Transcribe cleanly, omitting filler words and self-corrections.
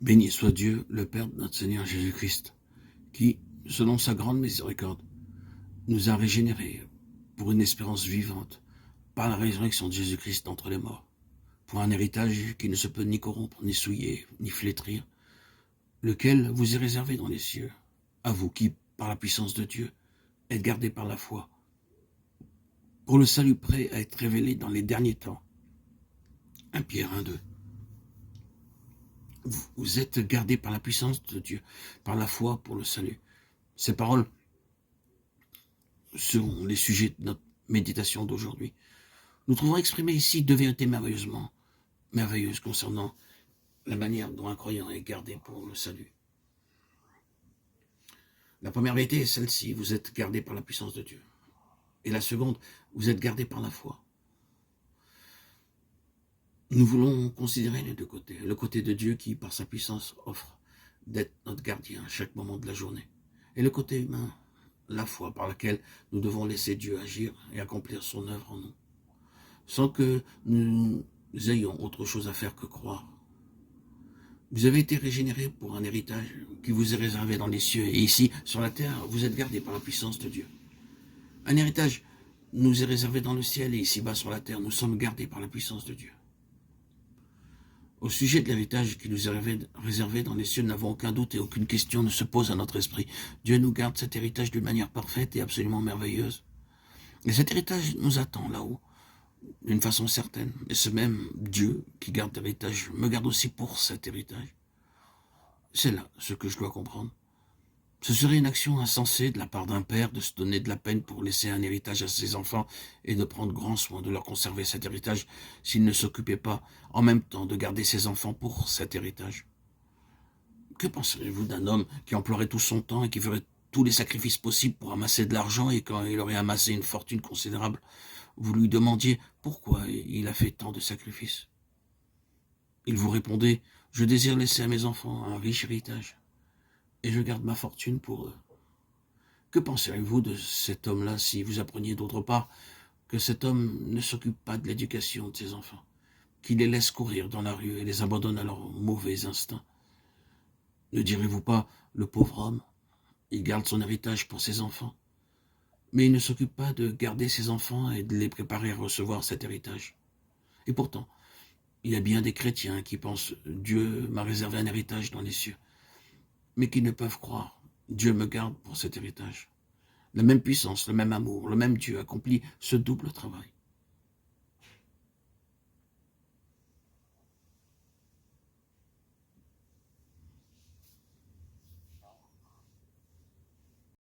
Béni soit Dieu, le Père de notre Seigneur Jésus-Christ, qui, selon sa grande miséricorde, nous a régénérés pour une espérance vivante par la résurrection de Jésus-Christ d'entre les morts, pour un héritage qui ne se peut ni corrompre, ni souiller, ni flétrir, lequel vous est réservé dans les cieux, à vous qui, par la puissance de Dieu, êtes gardés par la foi, pour le salut prêt à être révélé dans les derniers temps. 1 Pierre 1,2. Vous êtes gardés par la puissance de Dieu, par la foi pour le salut. Ces paroles seront les sujets de notre méditation d'aujourd'hui. Nous trouvons exprimées ici deux vérités merveilleuses concernant la manière dont un croyant est gardé pour le salut. La première vérité est celle-ci, vous êtes gardés par la puissance de Dieu. Et la seconde, vous êtes gardés par la foi. Nous voulons considérer les deux côtés. Le côté de Dieu qui, par sa puissance, offre d'être notre gardien à chaque moment de la journée. Et le côté humain, la foi par laquelle nous devons laisser Dieu agir et accomplir son œuvre en nous, sans que nous ayons autre chose à faire que croire. Vous avez été régénérés pour un héritage qui vous est réservé dans les cieux, et ici, sur la terre, vous êtes gardés par la puissance de Dieu. Un héritage nous est réservé dans le ciel, et ici-bas sur la terre, nous sommes gardés par la puissance de Dieu. Au sujet de l'héritage qui nous est réservé dans les cieux, nous n'avons aucun doute et aucune question ne se pose à notre esprit. Dieu nous garde cet héritage d'une manière parfaite et absolument merveilleuse. Et cet héritage nous attend là-haut, d'une façon certaine. Et ce même Dieu qui garde l'héritage me garde aussi pour cet héritage. C'est là ce que je dois comprendre. Ce serait une action insensée de la part d'un père de se donner de la peine pour laisser un héritage à ses enfants et de prendre grand soin de leur conserver cet héritage s'il ne s'occupait pas en même temps de garder ses enfants pour cet héritage. Que penserez-vous d'un homme qui emploierait tout son temps et qui ferait tous les sacrifices possibles pour amasser de l'argent et quand il aurait amassé une fortune considérable, vous lui demandiez pourquoi il a fait tant de sacrifices? Il vous répondait « Je désire laisser à mes enfants un riche héritage. Et je garde ma fortune pour eux. » Que penseriez-vous de cet homme-là si vous appreniez d'autre part que cet homme ne s'occupe pas de l'éducation de ses enfants, qu'il les laisse courir dans la rue et les abandonne à leurs mauvais instincts? Ne direz-vous pas, le pauvre homme, il garde son héritage pour ses enfants, mais il ne s'occupe pas de garder ses enfants et de les préparer à recevoir cet héritage? Et pourtant, il y a bien des chrétiens qui pensent « Dieu m'a réservé un héritage dans les cieux », mais qui ne peuvent croire. Dieu me garde pour cet héritage. La même puissance, le même amour, le même Dieu accomplit ce double travail.